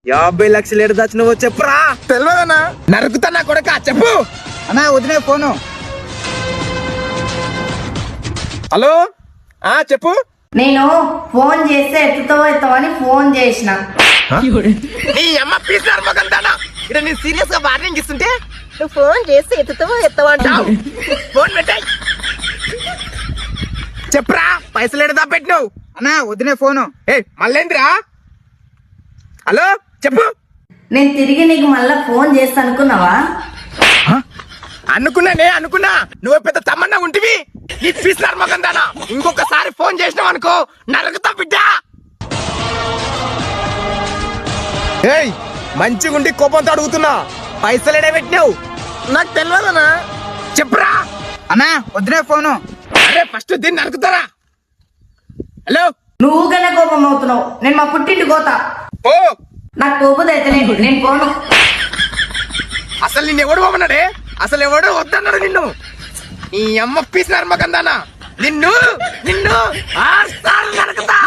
50 లక్షలు ఎడ దాచినవో చెప్పురా. తెలియదన్నా, నరుకుతా కొడక. చెప్పు అన్నా వదిలే ఫోను. హలో, చెప్పు. నేను ఫోన్ చేస్తే ఎత్తుతావని ఫోన్ చేసిన. నీ అమ్మ పీసినారు మగందానా, ఇక్కడ నేను సీరియస్ గా వార్నింగ్ ఇస్తుంటే నువ్వు ఫోన్ చేసి ఎత్తుతావా అంటావు. ఫోన్ పెట్టాయి. చెప్పురా, పైసలు ఎడదా పెట్టినావు. అన్నా వదిలే ఫోను. మళ్ళేంద్రా? హలో చెప్పు. నేను తిరిగి నీకు మళ్ళా ఫోన్ చేస్తా అనుకున్నావా? అనుకున్నా నువ్వు పెద్ద తమ్మన్నా ఉంటివి. నీ పీసినారు మగందానా, ఇంకొకసారి ఫోన్ చేసినావు అనుకో నరకుతా బిడ్డా. మంచిగుండి కోపంతో అడుగుతున్నా, పైసలు ఎడ పెట్టినావు? నాకు తెలియదనా. చెప్పురా. అన్నా వదిలే ఫోను. అరే ఫస్ట్ దీన్ని నరుకుతారా. హలో, నువ్వు కన్నా కోపం అవుతున్నావు. నేను మా పుట్టింటి పోతా. ఓ నాకు కోపం అయితే నేను పోను. అసలు నిన్ను ఎవడు పోమన్నాడే? అసలు ఎవడు వద్దన్నాడు నిన్ను? నీ అమ్మ పీసినారు మగందానా, నిన్ను 6 సార్లు నరకుతా.